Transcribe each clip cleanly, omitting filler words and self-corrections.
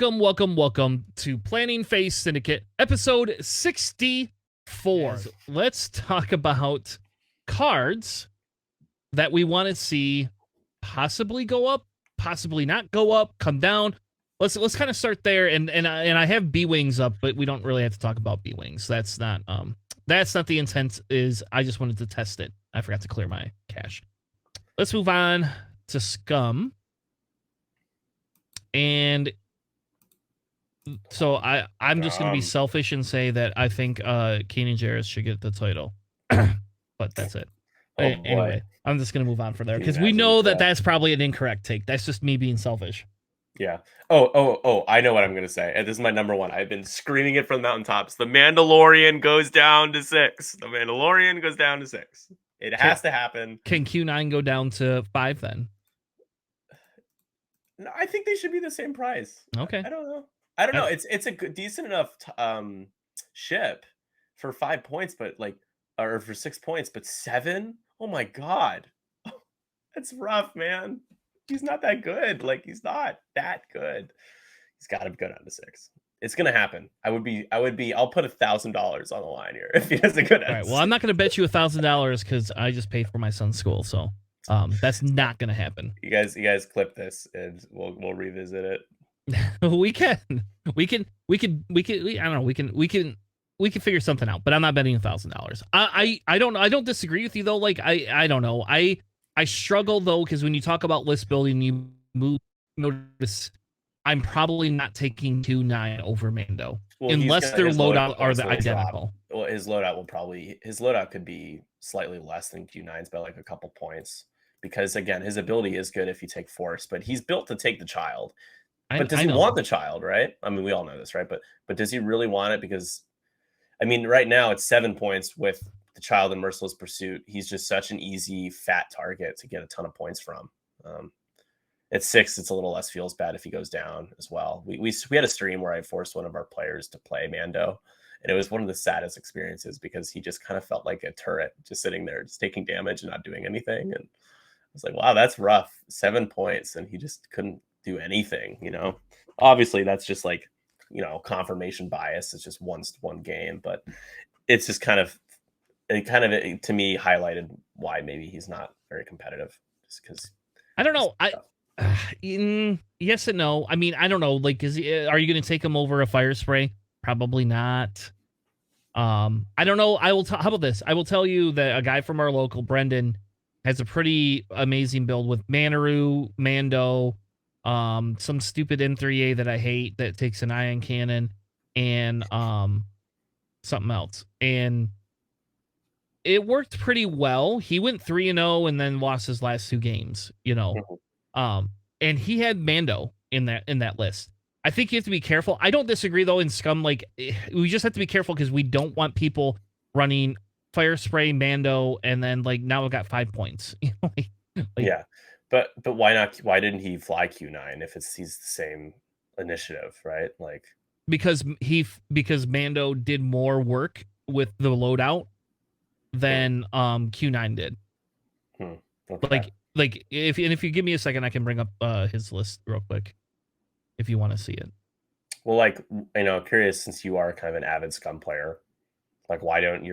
Welcome to Planning Phase Syndicate, episode 64. Yes. Let's talk about cards that we want to see possibly go up, possibly not go up, come down. Let's kind of start there, and I have B-Wings up, but we don't really have to talk about B-Wings. That's not the intent. I just wanted to test it. I forgot to clear my cache. Let's move on to Scum. And so I'm just going to be selfish and say that I think Keenan Jarrus should get the title. But that's it. Anyway, I'm just going to move on from there because we know that that's probably an incorrect take. That's just me being selfish. Yeah. Oh, I know what I'm going to say. And this is my number one. I've been screaming it from the mountaintops. The Mandalorian goes down to 6. The Mandalorian goes down to 6. It has to happen. Can Q9 go down to 5 then? No, I think they should be the same price. Okay. I don't know. It's a good, decent enough ship for 5 points, but or for 6 points, but 7? Oh my God. That's rough, man. He's not that good. He's not that good. He's got to go down to 6. It's gonna happen. I'll put $1,000 on the line here if he doesn't go down. All right. Well, I'm not gonna bet you $1,000 because I just paid for my son's school, so that's not gonna happen. You guys clip this and we'll revisit it. we can I don't know, we can figure something out, but I'm not betting $1,000. I don't disagree with you though. I don't know. I struggle though, because when you talk about list building, you notice I'm probably not taking Q9 over Mando unless their loadout are the identical. Well, his loadout could be slightly less than Q9's by a couple points, because again, his ability is good if you take Force, but he's built to take the child. But does he want the child, right? I mean, we all know this, right? But does he really want it? Because I mean, right now it's 7 points with the child and Merciless Pursuit. He's just such an easy fat target to get a ton of points from. At 6, it's a little less feels bad if he goes down as well. We had a stream where I forced one of our players to play Mando, and it was one of the saddest experiences because he just kind of felt like a turret, just sitting there, just taking damage and not doing anything. And I was like, wow, that's rough. 7 points, and he just couldn't do anything. Obviously that's just confirmation bias. It's just one game, but it's just kind of to me highlighted why maybe he's not very competitive, just because I don't know. Yes and no. I mean, I don't know. Are you going to take him over a Fire Spray? Probably not. I don't know. How about this? I will tell you that a guy from our local, Brendan, has a pretty amazing build with Manaru, Mando, some stupid N3A that I hate that takes an ion cannon, and something else. And it worked pretty well. He went 3-0 and then lost his last 2 games, and he had Mando in that list. I think you have to be careful. I don't disagree though. In Scum, we just have to be careful because we don't want people running Fire Spray, Mando, and then now we've got 5 points. Yeah, but why not? Why didn't he fly Q9 if he's the same initiative, right? Because Mando did more work with the loadout than Q9 did. Okay. If you give me a second, I can bring up his list real quick if you want to see it. Well, curious, since you are kind of an avid Scum player, why don't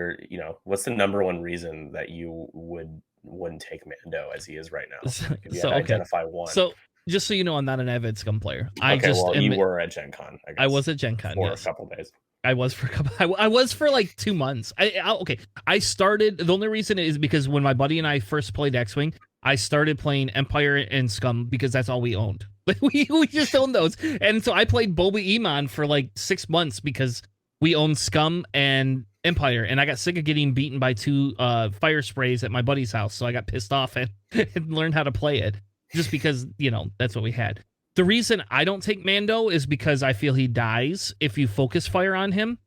what's the number one reason that you wouldn't take Mando as he is right now? If you had to identify one. So just so you know, I'm not an avid Scum player. You were at Gen Con, I guess. I was at Gen Con, for a couple days. I was for 2 months. I started. The only reason is because when my buddy and I first played X-Wing, I started playing Empire and Scum because that's all we owned. we just owned those, and so I played Boba Eamon for 6 months because we owned Scum and Empire, and I got sick of getting beaten by 2 Fire Sprays at my buddy's house, so I got pissed off and learned how to play it just because that's what we had. The reason I don't take Mando is because I feel he dies if you focus fire on him.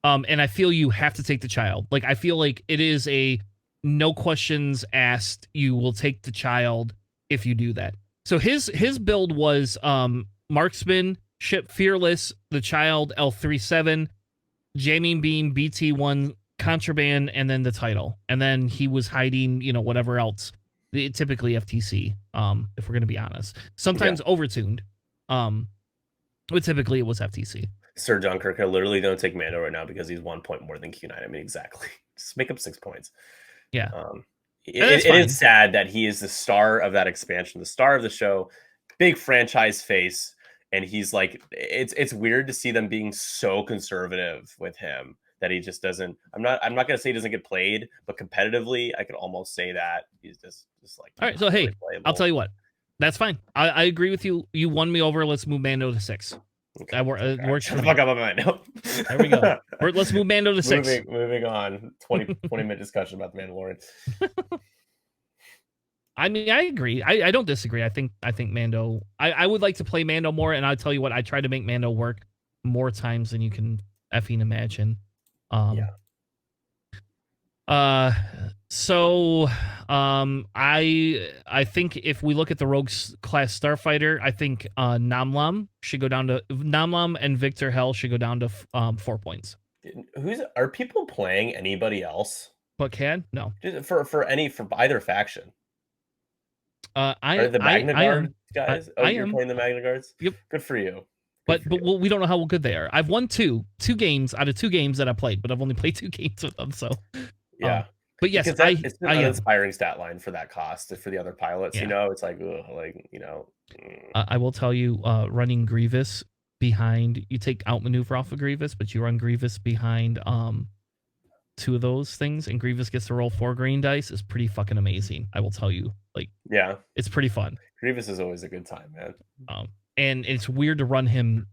And I feel you have to take the child. I feel like it is a no questions asked. You will take the child if you do that. So his build was Marksman, Ship Fearless, the child, L37, Jamming Beam, BT1, Contraband, and then the title. And then he was hiding, whatever else. Typically FTC, if we're going to be honest. Sometimes overtuned. But typically it was FTC. Sir Dunkirk, I literally don't take Mando right now because he's 1 point more than Q9. I mean, exactly. Just make up 6 points. Yeah. It is sad that he is the star of that expansion, the star of the show, big franchise face, and he's like, it's weird to see them being so conservative with him that he just doesn't. I'm not gonna say he doesn't get played, but competitively, I could almost say that he's just like. All right, so hey, I'll tell you what, that's fine. I agree with you. You won me over. Let's move Mando to 6. Okay. That works for me. Fuck up on Mando. There we go. Let's move Mando to 6. Moving on. 20-minute discussion about the Mandalorian. I mean, I agree. I don't disagree. I think Mando. I would like to play Mando more, and I'll tell you what. I try to make Mando work more times than you can effing imagine. So I think if we look at the Rogue class Starfighter, I think Namlam should go down to Namlam and Victor Hell should go down to 4 points. Are people playing anybody else? But can no for either faction. Are the Magna Guard guys? You're playing the Magna Guards? Yep. Good for you. But we don't know how good they are. I've won two games out of 2 games that I played, but I've only played 2 games with them. So yeah. But yes, it's an uninspiring stat line for that cost for the other pilots. Yeah. It's like, I will tell you, running Grievous behind, you take outmaneuver off of Grievous, but you run Grievous behind 2 of those things, and Grievous gets to roll 4 green dice is pretty fucking amazing. I will tell you, it's pretty fun. Grievous is always a good time, man. And it's weird to run him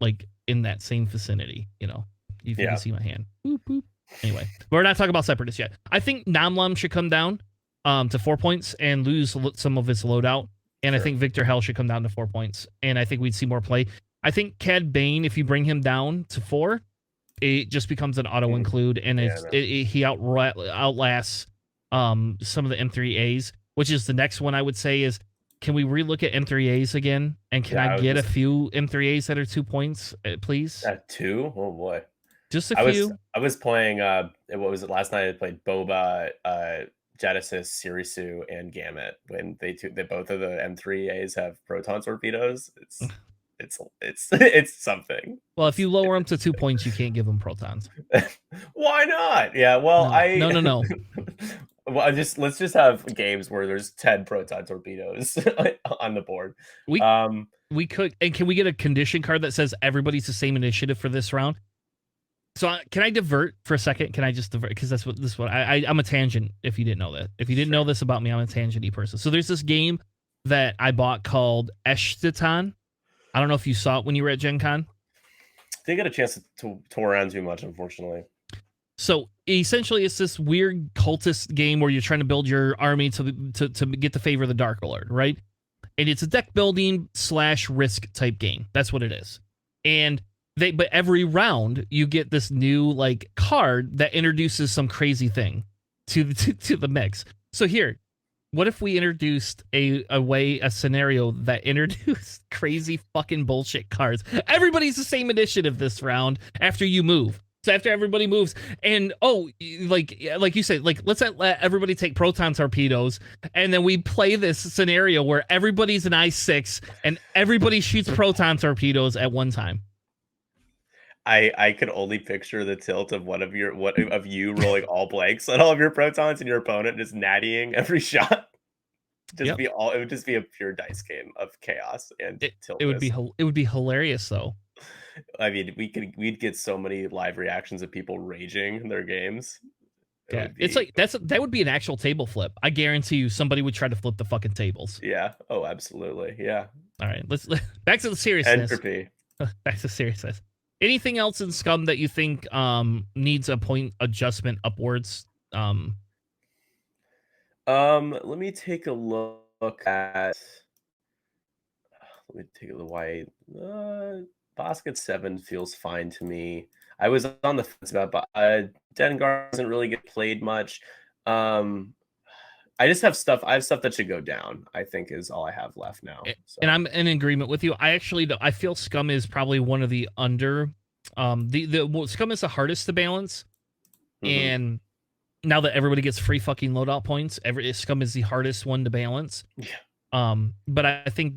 in that same vicinity. You can see my hand. Boop, boop. Anyway, we're not talking about Separatists yet. I think Namlam should come down to 4 points and lose some of his loadout. And sure. I think Victor Hell should come down to 4 points. And I think we'd see more play. I think Cad Bane, if you bring him down to 4, it just becomes an auto include. And he outlasts some of the M3As, which is the next one I would say is, can we relook at M3As again? And can I get a few M3As that are 2 points, please? At 2? Oh, boy. Just a few. I was playing, what was it, last night I played Boba, Genesis, Sirisu, and Gamut. When they both of the M3As have proton torpedoes, it's something. Well, if you lower them to 2 points, you can't give them protons. Why not? Yeah, well, No. Well, let's just have games where there's 10 proton torpedoes on the board. We could, and can we get a condition card that says everybody's the same initiative for this round? So can I divert for a second? Can I just divert? Because that's what I'm a tangent. If you didn't know that, if you didn't know this about me, I'm a tangent-y person. So there's this game that I bought called Eshtetan. I don't know if you saw it when you were at Gen Con. Didn't get a chance to tour around too much, unfortunately. So essentially, it's this weird cultist game where you're trying to build your army to get the favor of the Dark Lord, right? And it's a deck building / risk type game. That's what it is. But every round you get this new card that introduces some crazy thing to the mix. So here, what if we introduced a scenario that introduced crazy fucking bullshit cards? Everybody's the same initiative this round after you move. So after everybody moves, and like you said, let's let everybody take proton torpedoes, and then we play this scenario where everybody's an I-6 and everybody shoots proton torpedoes at one time. I could only picture the tilt of you rolling all blanks on all of your protons and your opponent just nattying every shot. It would just be a pure dice game of chaos and tilt. It would be hilarious though. I mean, we'd get so many live reactions of people raging in their games. That would be an actual table flip. I guarantee you somebody would try to flip the fucking tables. Yeah. Oh, absolutely. Yeah. All right. Let's back to the seriousness. Entropy. Back to seriousness. Anything else in Scum that you think needs a point adjustment upwards? Let me take a look at. Let me take a look. Why Basket 7 feels fine to me. I was on the fence about, but Dengar doesn't really get played much. I just have stuff. I have stuff that should go down, I think, is all I have left now. So. And I'm in agreement with you. I feel Scum is probably one of the under. Scum is the hardest to balance, and now that everybody gets free fucking loadout points, Scum is the hardest one to balance. Yeah. But I think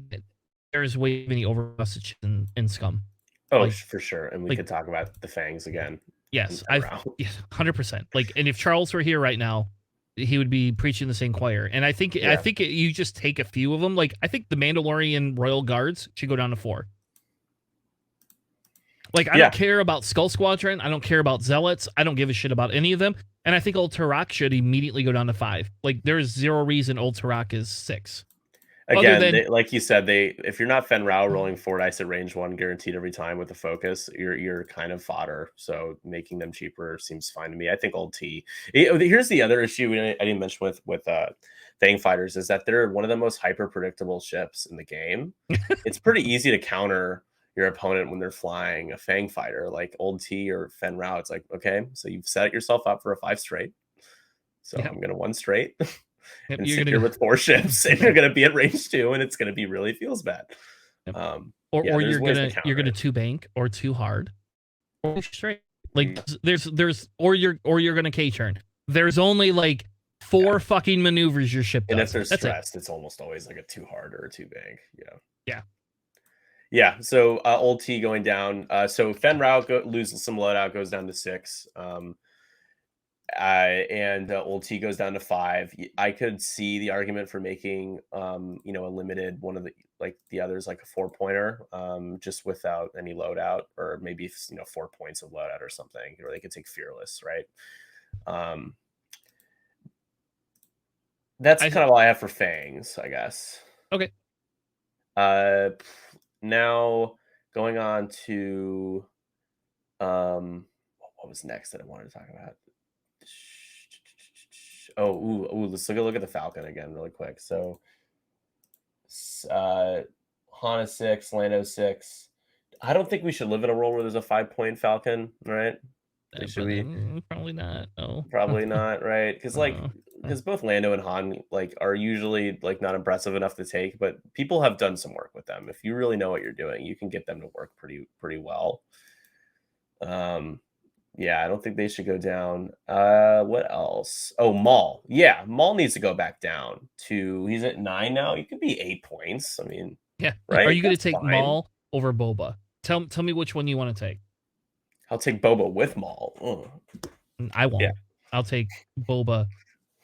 there's way many over messages in Scum. Oh, Like, for sure. And we like could talk about the fangs again. yes, 100%. Like, and if Charles were here right now, he would be preaching the same choir. And I think you just take a few of them. Like, I think the Mandalorian Royal Guards should go down to 4. Like, I don't care about Skull Squadron. I don't care about Zealots. I don't give a shit about any of them. And I think Old Tarak should immediately go down to 5. Like, there's zero reason Old Tarak is 6. Again, like you said, if you're not Fen Rao rolling forward ice at range 1 guaranteed every time with the focus, you're kind of fodder. So making them cheaper seems fine to me. I think Old T. Here's the other issue I didn't mention with Fang Fighters is that they're one of the most hyper predictable ships in the game. It's pretty easy to counter your opponent when they're flying a Fang Fighter like Old T or Fen Rao. It's like, okay, so you've set yourself up for a 5 straight. So I'm gonna 1 straight. Yep, and sit here with 4 ships, and you're going to be at range 2, and it's going to be really feels bad. Yep. Or you're gonna 2 bank or 2 hard or straight. Like there's or you're gonna K turn. There's only like 4 fucking maneuvers your ship does. And if they're stressed, it's almost always like a 2 hard or a 2 bank. Yeah. So Old T going down. So Fen Rao loses some loadout, goes down to 6. And Old T goes down to 5. I could see the argument for making a limited one of the others like a 4-pointer just without any loadout, or maybe 4 points of loadout or something, or they could take Fearless, right? That's kind of all I have for Fangs, I guess. Okay. Now going on to what was next that I wanted to talk about? Let's look at the Falcon again really quick. So Hana 6, Lando 6. I don't think we should live in a world where there's a 5-point Falcon, right? Probably not. No. Probably not, right? Because both Lando and Han are usually not impressive enough to take, but people have done some work with them. If you really know what you're doing, you can get them to work pretty well. Yeah, I don't think they should go down. What else? Oh, Maul. Yeah, Maul needs to go back down to. He's at 9 now. He could be 8 points. I mean, yeah. Right? Are you going to take Maul over Boba? Tell me which one you want to take. I'll take Boba with Maul. I won't. Yeah. I'll take Boba,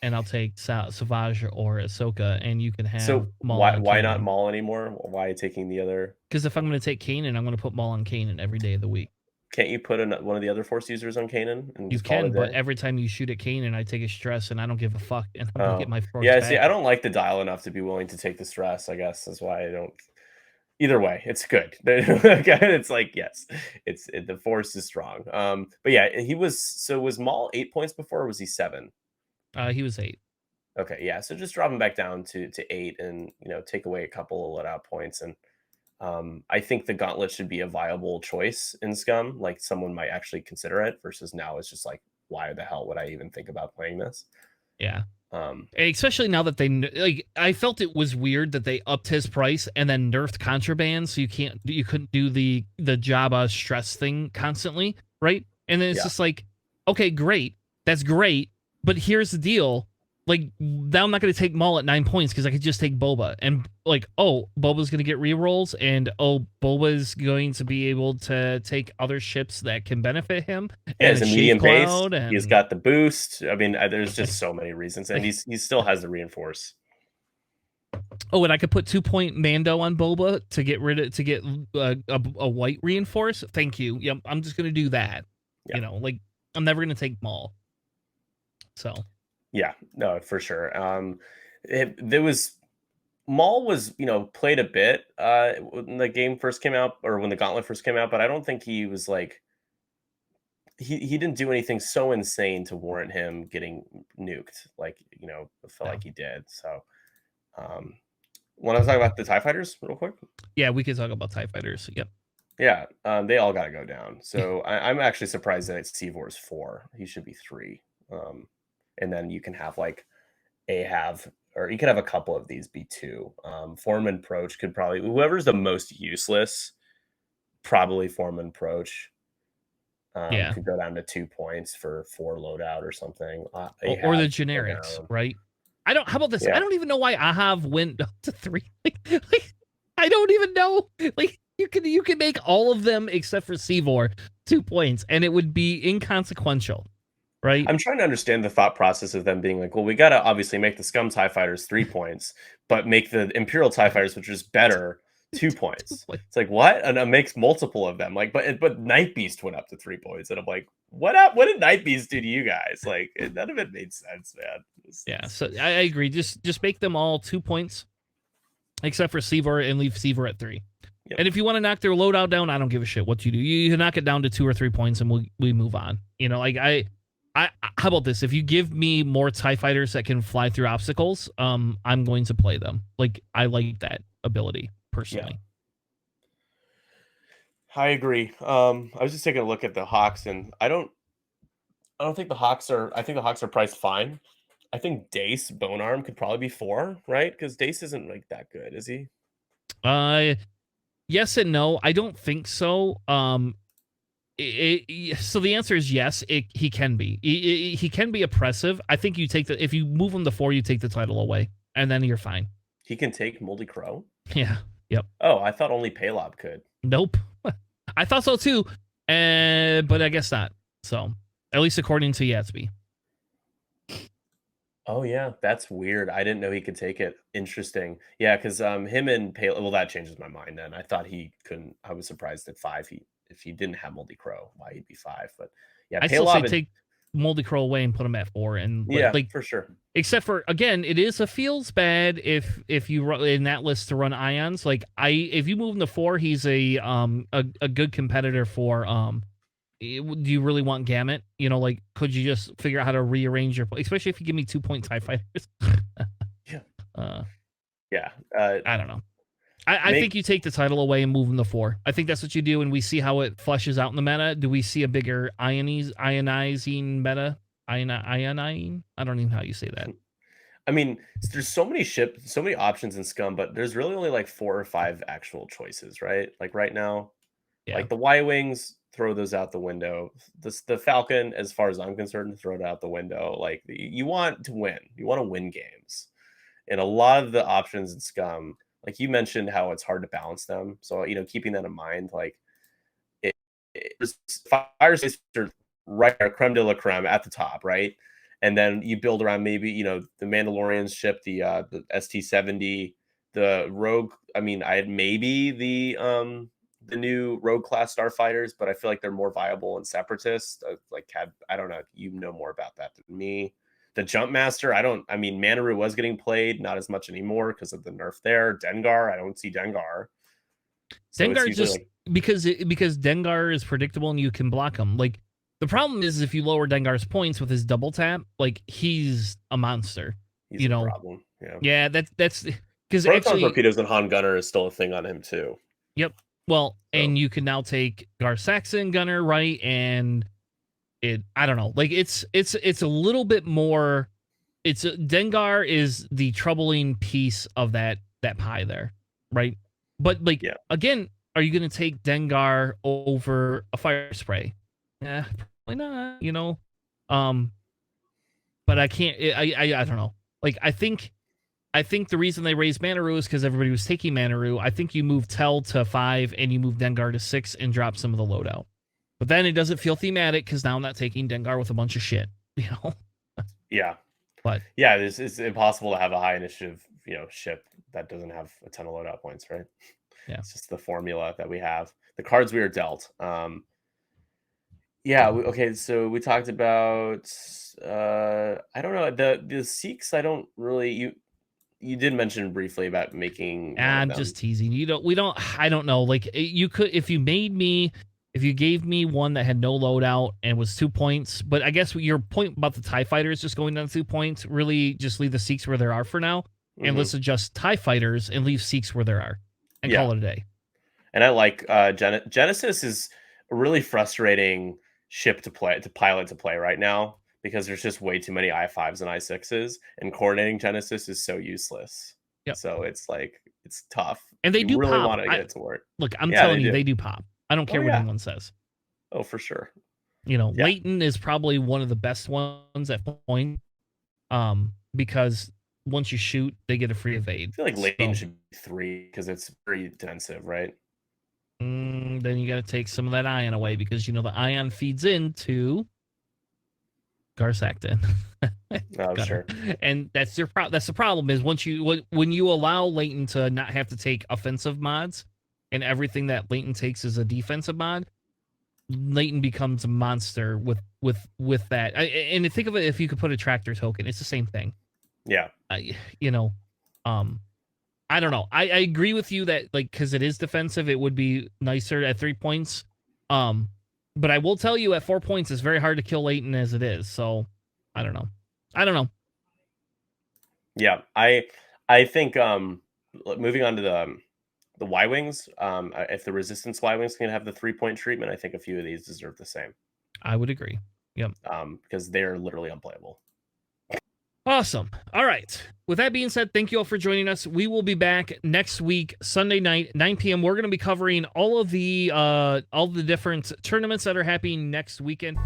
and I'll take Savage or Ahsoka, and you can have Maul. Why not Maul anymore? Why are you taking the other? Because if I'm going to take Kanan, I'm going to put Maul on Kanan every day of the week. Can't you put one of the other Force users on Kanan? You can, but every time you shoot at Kanan, I take a stress, and I don't give a fuck, and I don't get my Force back. See, I don't like the dial enough to be willing to take the stress, I guess. That's why I don't. Either way, it's good. It's like, yes, the Force is strong. But yeah, was Maul 8 points before, or was he 7? He was 8. Okay, yeah. So just drop him back down to 8 and, take away a couple of let-out points. And I think the Gauntlet should be a viable choice in Scum. Like, someone might actually consider it versus now it's just like, why the hell would I even think about playing this? Yeah. Especially now that they I felt it was weird that they upped his price and then nerfed Contraband, so you couldn't do the Jabba stress thing constantly, right? And then it's just like, okay, great, that's great, but here's the deal. Like, now I'm not going to take Maul at 9 points because I could just take Boba. And, Boba's going to get rerolls, and, Boba's going to be able to take other ships that can benefit him. Yeah, he's a medium base. He's got the boost. I mean, there's just so many reasons. And he still has the reinforce. Oh, and I could put 2-point Mando on Boba to get a white reinforce. Thank you. Yep, I'm just going to do that. Yeah. I'm never going to take Maul. So... Yeah, no, for sure. Maul was, played a bit when the game first came out, or when the Gauntlet first came out, but I don't think he was he didn't do anything so insane to warrant him getting nuked, I felt like he did. So, want to talk about the TIE Fighters real quick? Yeah, we could talk about TIE Fighters. Yep. Yeah, they all got to go down. So I'm actually surprised that it's Seavor's 4. He should be 3. And then you can have or you can have a couple of these be 2. Foreman Proach could probably, whoever's the most useless, probably Foreman Proach. Could go down to 2 points for 4 loadout or something. Or the generics, right? How about this? Yeah. I don't even know why Ahav went up to 3. I don't even know. You could make all of them except for Seevor 2 points, and it would be inconsequential, right? I'm trying to understand the thought process of them being like, well, we got to obviously make the Scum TIE Fighters 3 points, but make the Imperial TIE Fighters, which is better, 2 points. It's like, what? And it makes multiple of them. Like, but Night Beast went up to 3 points. And I'm like, what up? What did Night Beast do to you guys? Like, none of it made sense, man. Yeah, so I agree. Just make them all 2 points, except for Seevor, and leave Seevor at 3. Yep. And if you want to knock their loadout down, I don't give a shit what you do. You knock it down to 2 or 3 points, and we move on. You know, like how about this? If you give me more TIE fighters that can fly through obstacles, I'm going to play them. Like, I like that ability personally. Yeah. I agree. I was just taking a look at the Hawks, and I don't think the Hawks are. I think the Hawks are priced fine. I think Dace Bone Arm could probably be 4, right? Because Dace isn't like that good, is he? Yes and no. I don't think so. So the answer is yes. He can be. He can be oppressive. I think you take if you move him to 4, you take the title away, and then you're fine. He can take Moldy Crow. Yeah. Yep. Oh, I thought only Paylob could. Nope. I thought so too, but I guess not. So at least according to Yatsby. Oh yeah, that's weird. I didn't know he could take it. Interesting. Yeah, because him and Paylob. Well, that changes my mind. Then I thought he couldn't. I was surprised at 5. If he didn't have Moldy Crow, why he'd be 5. But yeah, I still say take Moldy Crow away and put him at 4. And yeah, like for sure. Except for, again, it is a feels bad if you run in that list to run Ions. Like if you move him to 4, he's a good competitor for do you really want Gamut? You know, like, could you just figure out how to rearrange your, especially if you give me 2-point TIE fighters? Yeah. I don't know. I think you take the title away and move him to 4. I think that's what you do, and we see how it flushes out in the meta. Do we see a bigger ionizing meta? Ionine? I don't even know how you say that. I mean, there's so many options in Scum, but there's really only like 4 or 5 actual choices, right? Like right now, like the Y-Wings, throw those out the window. The Falcon, as far as I'm concerned, throw it out the window. Like, you want to win. You want to win games. And a lot of the options in Scum, like you mentioned how it's hard to balance them. So, keeping that in mind, like fire stations right, creme de la creme at the top, right? And then you build around maybe, the Mandalorian's ship, the ST-70, the Rogue. I mean, I had maybe the new Rogue class starfighters, but I feel like they're more viable and separatist. I don't know. You know more about that than me. The Jumpmaster, I mean, Manaru was getting played, not as much anymore because of the nerf there. Dengar, I don't see Dengar. So Dengar just because Dengar is predictable and you can block him. Like, the problem is if you lower Dengar's points with his double tap, like, he's a monster. He's a problem. Yeah, that's because Proton torpedoes and Han Gunner is still a thing on him too. Yep. Well, and you can now take Gar Saxon Gunner, right? And I don't know. Like, it's a little bit more. Dengar is the troubling piece of that pie there, right? But like, again, are you going to take Dengar over a fire spray? Yeah, probably not. But I can't. I don't know. Like, I think the reason they raised Manaru is because everybody was taking Manaru. I think you move Tell to 5 and you move Dengar to 6 and drop some of the loadout. But then it doesn't feel thematic because now I'm not taking Dengar with a bunch of shit, Yeah. But yeah, it's impossible to have a high initiative, ship that doesn't have a ton of loadout points, right? Yeah. It's just the formula that we have. The cards we are dealt. Okay, so we talked about I don't know, the Sikhs. I don't really you did mention briefly about making. I'm just teasing. I don't know. Like, you could, if you gave me one that had no loadout and was 2 points, but I guess your point about the TIE fighters just going down 2 points, really just leave the Sikhs where they are for now, and let's adjust TIE fighters and leave Sikhs where they are and call it a day. And I like Genesis is a really frustrating ship to pilot to play right now because there's just way too many I5s and I6s, and coordinating Genesis is so useless. Yep. So it's like, it's tough. And they do really pop. want to get it to work. Look, I'm telling you, they do pop. I don't care what anyone says. Oh, for sure. Leighton is probably one of the best ones at point, because once you shoot, they get a free evade. I feel like Leighton should be 3 because it's very defensive, right? Then you got to take some of that ion away because the ion feeds into Garsactin. Oh, sure. And that's that's the problem is when you allow Leighton to not have to take offensive mods and everything that Leighton takes is a defensive mod, Leighton becomes a monster with that. And think of it, if you could put a tractor token, it's the same thing. Yeah. I don't know. I agree with you that because it is defensive, it would be nicer at 3 points. But I will tell you at 4 points, it's very hard to kill Leighton as it is. So I don't know. Yeah, I think moving on to the Y-Wings, if the Resistance Y-Wings can have the 3-point treatment, I think a few of these deserve the same. I would agree. Yep. Because they're literally unplayable. Awesome. All right. With that being said, thank you all for joining us. We will be back next week, Sunday night, 9 p.m. We're going to be covering all of the different tournaments that are happening next weekend.